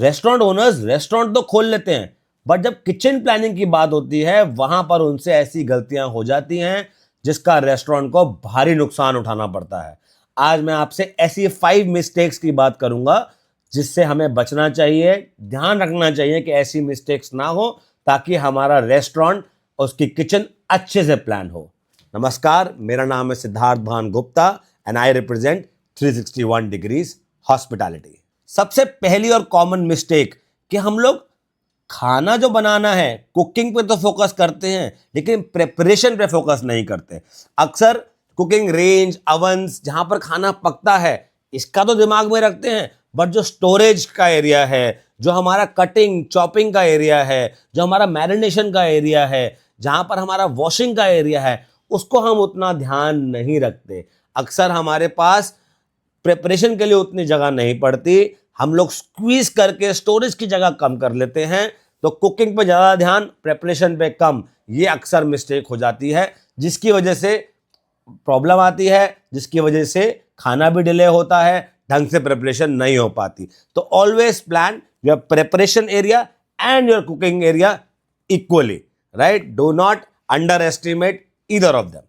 Restaurant owners restaurant तो खोल लेते हैं, बट जब किचन प्लानिंग की बात होती है वहां पर उनसे ऐसी गलतियां हो जाती हैं जिसका रेस्टोरेंट को भारी नुकसान उठाना पड़ता है। आज मैं आपसे ऐसी 5 मिस्टेक्स की बात करूंगा जिससे हमें बचना चाहिए, ध्यान रखना चाहिए कि ऐसी मिस्टेक्स ना हो, ताकि हमारा रेस्टोरेंट और उसकी किचन अच्छे से प्लान हो। नमस्कार, मेरा नाम है सिद्धार्थ भान Gupta and I represent 361 degrees hospitality. सबसे पहली और कॉमन मिस्टेक कि हम लोग खाना जो बनाना है, कुकिंग पे तो फोकस करते हैं लेकिन प्रिपरेशन पे फोकस नहीं करते। अक्सर कुकिंग रेंज, अवंस, जहां पर खाना पकता है, इसका तो दिमाग में रखते हैं, बट जो स्टोरेज का एरिया है, जो हमारा कटिंग चॉपिंग का एरिया है, जो हमारा मैरिनेशन का एरिया है, जहां पर हमारा वॉशिंग का एरिया है, उसको हम उतना ध्यान नहीं रखते। अक्सर हमारे पास प्रिपरेशन के लिए उतनी जगह नहीं पड़ती, हम लोग स्क्वीज करके स्टोरेज की जगह कम कर लेते हैं, तो कुकिंग पे ज़्यादा ध्यान, प्रिपरेशन पे कम। ये अक्सर मिस्टेक हो जाती है जिसकी वजह से प्रॉब्लम आती है, जिसकी वजह से खाना भी डिले होता है, ढंग से प्रिपरेशन नहीं हो पाती। तो always plan your preparation area and your cooking area equally, right? Do not under estimate either of them.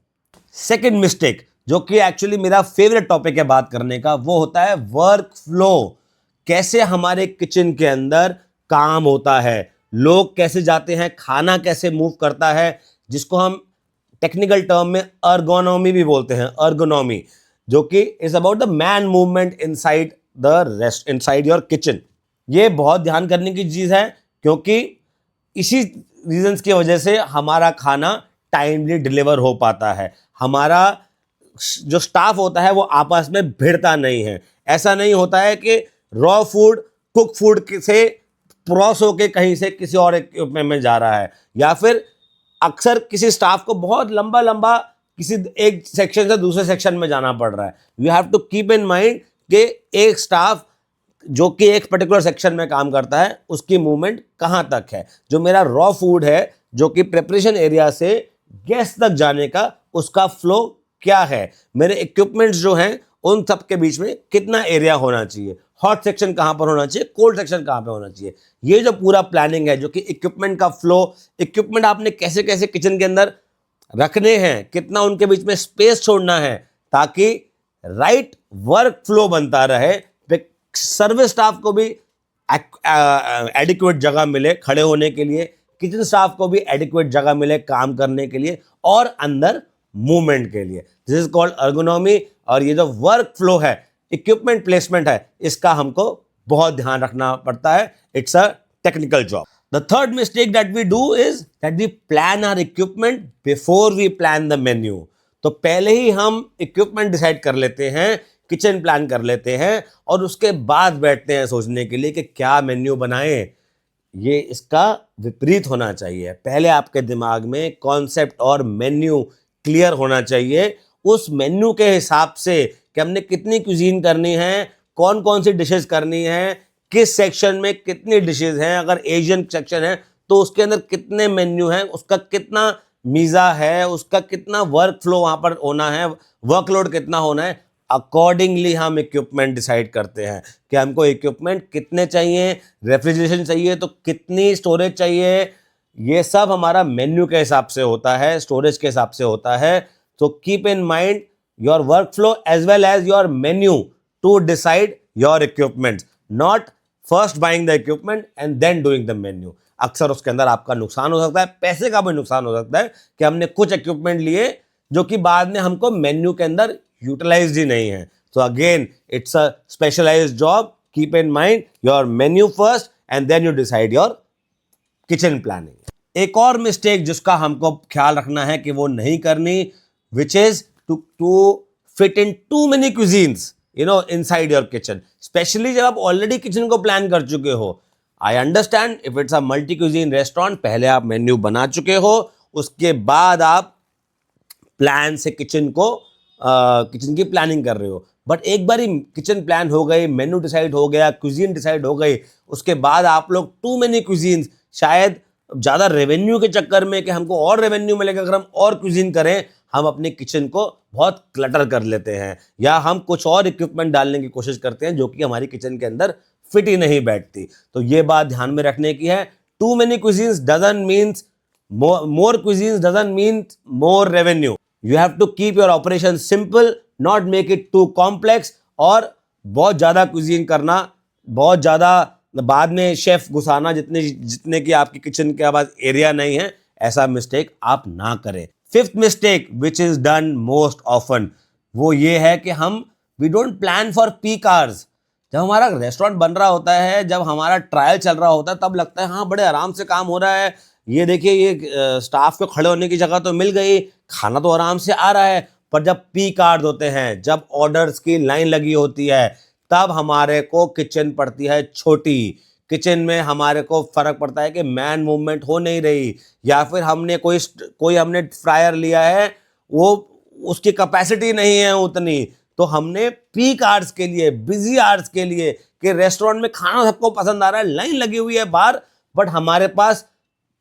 Second mistake, जो कि एक्चुअली मेरा फेवरेट टॉपिक है बात करने का, वो होता है वर्क फ्लो। कैसे हमारे किचन के अंदर काम होता है, लोग कैसे जाते हैं, खाना कैसे मूव करता है, जिसको हम टेक्निकल टर्म में अर्गोनॉमी भी बोलते हैं, अर्गोनॉमी, जो कि is about the man movement inside inside your kitchen. ये बहुत ध्यान करने की चीज है, क्योंकि इसी रीजंस की वजह से हमारा खाना टाइमली डिलीवर हो पाता है। हमारा जो स्टाफ होता है वो आपस में भिड़ता नहीं है। ऐसा नहीं होता है कि रॉ फूड कुक फूड से क्रॉस होके कहीं से किसी और इक्विपमेंट में जा रहा है, या फिर अक्सर किसी स्टाफ को बहुत लंबा लंबा किसी एक सेक्शन से दूसरे सेक्शन में जाना पड़ रहा है। You have to keep in mind कि एक स्टाफ जो कि एक पर्टिकुलर सेक्शन में काम करता है, उसकी मूवमेंट कहाँ तक है। जो मेरा रॉ फूड है, जो कि प्रिपरेशन एरिया से गैस तक जाने का, उसका फ्लो क्या है, मेरे इक्विपमेंट्स जो हैं उन सब के बीच में कितना एरिया होना चाहिए, हॉट सेक्शन कहाँ पर होना चाहिए, कोल्ड सेक्शन कहाँ पे होना चाहिए। ये जो पूरा प्लानिंग है, जो कि इक्विपमेंट का फ्लो, इक्विपमेंट आपने कैसे कैसे किचन के अंदर रखने हैं, कितना उनके बीच में स्पेस छोड़ना है, ताकि राइट वर्क फ्लो बनता रहे, सर्विस स्टाफ को भी एडिक्वेट जगह मिले खड़े होने के लिए, किचन स्टाफ को भी एडिक्वेट जगह मिले काम करने के लिए, और अंदर मूवमेंट के लिए। This is called ergonomy. और ये जो वर्क फ्लो है, इक्विपमेंट प्लेसमेंट है, इसका हमको बहुत ध्यान रखना पड़ता है। It's a technical job. The third mistake that we do is that we plan our equipment before we plan the menu. तो पहले ही हम इक्विपमेंट डिसाइड कर लेते हैं, किचन प्लान कर लेते हैं, और उसके बाद बैठते हैं सोचने के लिए कि क्या मेन्यू बनाएं। ये इसका विपरीत होना चाहिए। पहले आपके दिमाग में कॉन्सेप्ट और मेन्यू क्लियर होना चाहिए। उस मेन्यू के हिसाब से कि हमने कितनी क्यूजीन करनी है, कौन कौन सी डिशेस करनी है, किस सेक्शन में कितनी डिशेस हैं, अगर एशियन सेक्शन है तो उसके अंदर कितने मेन्यू हैं, उसका कितना मीज़ा है, उसका कितना वर्क फ्लो वहाँ पर होना है, वर्कलोड कितना होना है। अकॉर्डिंगली हम इक्विपमेंट डिसाइड करते हैं कि हमको इक्विपमेंट कितने चाहिए, रेफ्रिजरेशन चाहिए तो कितनी स्टोरेज चाहिए। ये सब हमारा मेन्यू के हिसाब से होता है, स्टोरेज के हिसाब से होता है। तो keep in mind your work flow as well as your menu to decide your equipment, not first buying the equipment and then doing the menu. अक्सर उसके अंदर आपका नुकसान हो सकता है, पैसे का भी नुकसान हो सकता है कि हमने कुछ इक्विपमेंट लिए जो कि बाद में हमको मेन्यू के अंदर यूटिलाइज्ड ही नहीं है। तो again it's a specialised job. Keep in mind your menu first and then you decide your kitchen planning. एक और मिस्टेक जिसका हमको ख्याल रखना है कि वो नहीं करनी, which is to fit in too many cuisines inside your kitchen, specially जब आप ऑलरेडी किचन को प्लान कर चुके हो। I understand if it's a multi cuisine restaurant, पहले आप मेन्यू बना चुके हो, उसके बाद आप प्लान से किचन की प्लानिंग कर रहे हो। बट एक बार किचन प्लान हो गई, मेन्यू डिसाइड हो गया, क्यूजीन डिसाइड हो गई, उसके बाद आप लोग टू मेनी क्यूजीन्स, शायद ज़्यादा रेवेन्यू के चक्कर में कि हमको और रेवेन्यू मिलेगा अगर हम और क्यूजीन करें, हम अपने किचन को बहुत क्लटर कर लेते हैं, या हम कुछ और इक्विपमेंट डालने की कोशिश करते हैं जो कि हमारी किचन के अंदर फिट ही नहीं बैठती। तो ये बात ध्यान में रखने की है। Too many cuisines doesn't means more cuisines doesn't mean more revenue. You have to keep your operation simple, not make it too complex. और बहुत ज़्यादा cuisine करना, बहुत ज़्यादा बाद में शेफ घुसाना जितने की आपकी किचन के पास एरिया नहीं है, ऐसा मिस्टेक आप ना करें। Fifth mistake which is done most often, वो ये है कि हम we don't plan for peak hours. जब हमारा रेस्टोरेंट बन रहा होता है, जब हमारा ट्रायल चल रहा होता है, तब लगता है हाँ बड़े आराम से काम हो रहा है, ये देखिए ये स्टाफ को खड़े होने की जगह तो मिल गई, खाना तो आराम से आ रहा है। पर जब पीक आवर्स होते हैं, जब ऑर्डर्स की लाइन लगी होती है, तब हमारे को किचन पड़ती है छोटी। किचन में हमारे को फर्क पड़ता है कि मैन मूवमेंट हो नहीं रही, या फिर हमने कोई हमने फ्रायर लिया है, वो उसकी कैपेसिटी नहीं है उतनी। तो हमने पीक आवर्स के लिए, बिजी आवर्स के लिए, कि रेस्टोरेंट में खाना सबको पसंद आ रहा है, लाइन लगी हुई है बाहर, बट हमारे पास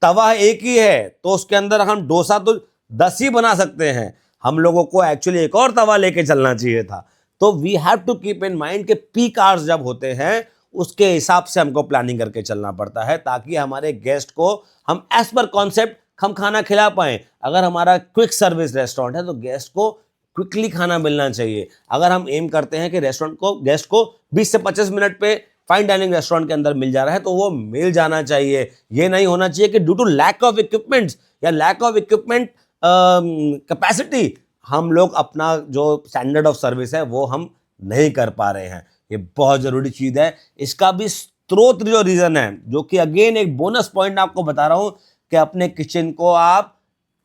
तवा एक ही है, तो उसके अंदर हम डोसा तो 10 ही बना सकते हैं। हम लोगों को एक्चुअली एक और तवा लेके चलना चाहिए था। तो we have to keep in mind कि पीक आवर्स जब होते हैं, उसके हिसाब से हमको प्लानिंग करके चलना पड़ता है, ताकि हमारे गेस्ट को हम एज पर कॉन्सेप्ट हम खाना खिला पाएं। अगर हमारा क्विक सर्विस रेस्टोरेंट है, तो गेस्ट को क्विकली खाना मिलना चाहिए। अगर हम एम करते हैं कि रेस्टोरेंट को गेस्ट को 20 से 25 मिनट पे फाइन डाइनिंग रेस्टोरेंट के अंदर मिल जा रहा है, तो वो मिल जाना चाहिए। ये नहीं होना चाहिए कि due to lack of equipments या लैक ऑफ इक्विपमेंट कैपेसिटी हम लोग अपना जो स्टैंडर्ड ऑफ सर्विस है वो हम नहीं कर पा रहे हैं। ये बहुत जरूरी चीज है। इसका भी स्रोत जो रीजन है, जो कि अगेन एक बोनस पॉइंट आपको बता रहा हूं, कि अपने किचन को आप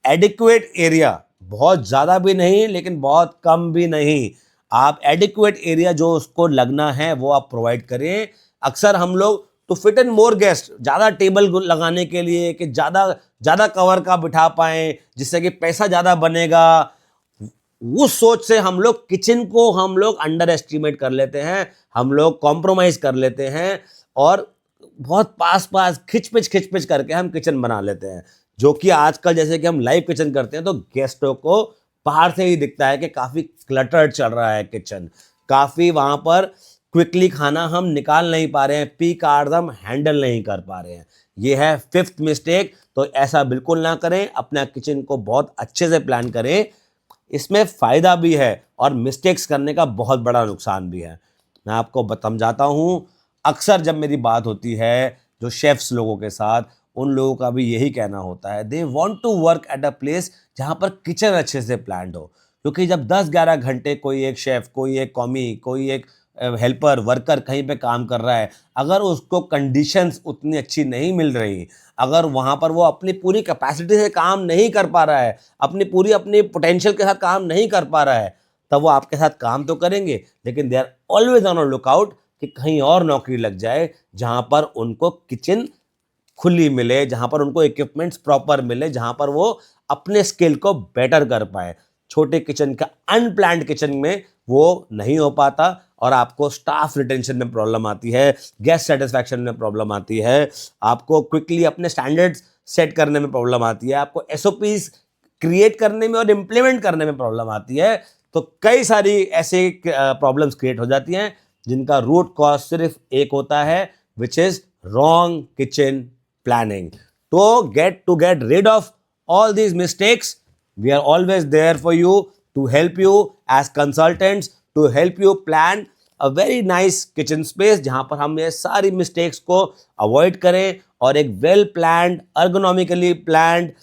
एडिक्वेट एरिया, बहुत ज्यादा भी नहीं लेकिन बहुत कम भी नहीं, आप एडिक्वेट एरिया जो उसको लगना है वो आप प्रोवाइड करें। अक्सर हम लोग to fit in more guest, ज्यादा टेबल लगाने के लिए कि ज्यादा कवर का बिठा पाएं, जिससे कि पैसा ज्यादा बनेगा, उस सोच से हम लोग किचन को हम लोग अंडर एस्टिमेट कर लेते हैं, हम लोग कॉम्प्रोमाइज कर लेते हैं, और बहुत पास खिच पिच करके हम किचन बना लेते हैं। जो कि आजकल जैसे कि हम लाइव किचन करते हैं, तो गेस्टों को बाहर से ही दिखता है कि काफी क्लटर्ड चल रहा है किचन, काफी वहां पर क्विकली खाना हम निकाल नहीं पा रहे हैं, पीक आवर्स हम हैंडल नहीं कर पा रहे हैं। ये है फिफ्थ मिस्टेक। तो ऐसा बिल्कुल ना करें, अपना किचन को बहुत अच्छे से प्लान करें। इसमें फायदा भी है और मिस्टेक्स करने का बहुत बड़ा नुकसान भी है। मैं आपको समझाता हूं। अक्सर जब मेरी बात होती है जो शेफ्स लोगों के साथ, उन लोगों का भी यही कहना होता है, they want to work at a place जहां पर किचन अच्छे से प्लान्ड हो। क्योंकि जब 10-11 घंटे कोई एक शेफ, कोई एक कॉमी, कोई एक हेल्पर, वर्कर कहीं पे काम कर रहा है, अगर उसको कंडीशंस उतनी अच्छी नहीं मिल रही, अगर वहां पर वो अपनी पूरी कैपेसिटी से काम नहीं कर पा रहा है, अपनी पोटेंशियल के साथ काम नहीं कर पा रहा है, तब वो आपके साथ काम तो करेंगे, लेकिन they are always on a lookout कि कहीं और नौकरी लग जाए जहां पर उनको किचन खुली मिले, जहां पर उनको इक्विपमेंट्स प्रॉपर मिले, जहां पर वो अपने स्किल को बेटर कर पाए। छोटे किचन का अनप्लान्ड किचन में वो नहीं हो पाता, और आपको स्टाफ रिटेंशन में प्रॉब्लम आती है, गेस्ट सेटिस्फैक्शन में प्रॉब्लम आती है, आपको क्विकली अपने स्टैंडर्ड्स सेट करने में प्रॉब्लम आती है, आपको एसओपीज क्रिएट करने में और इम्प्लीमेंट करने में प्रॉब्लम आती है। तो कई सारी ऐसे प्रॉब्लम्स क्रिएट हो जाती हैं जिनका रूट कॉज सिर्फ एक होता है, which is wrong kitchen planning. To get rid of all these mistakes, we are always there for you, to help you as consultants, to help you plan a very nice kitchen space जहां पर हम ये सारी mistakes को avoid करें, और एक well planned, ergonomically planned,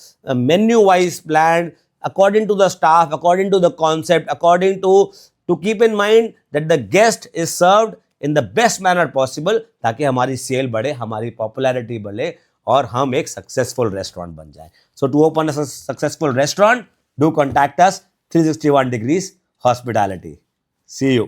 menu wise planned, according to the staff, according to the concept, according to keep in mind that the guest is served in the best manner possible, ताकि हमारी cell बढ़े, हमारी popularity बढ़े, और हम एक successful restaurant बन जाए। So to open a successful restaurant, do contact us 361 degrees hospitality. See you.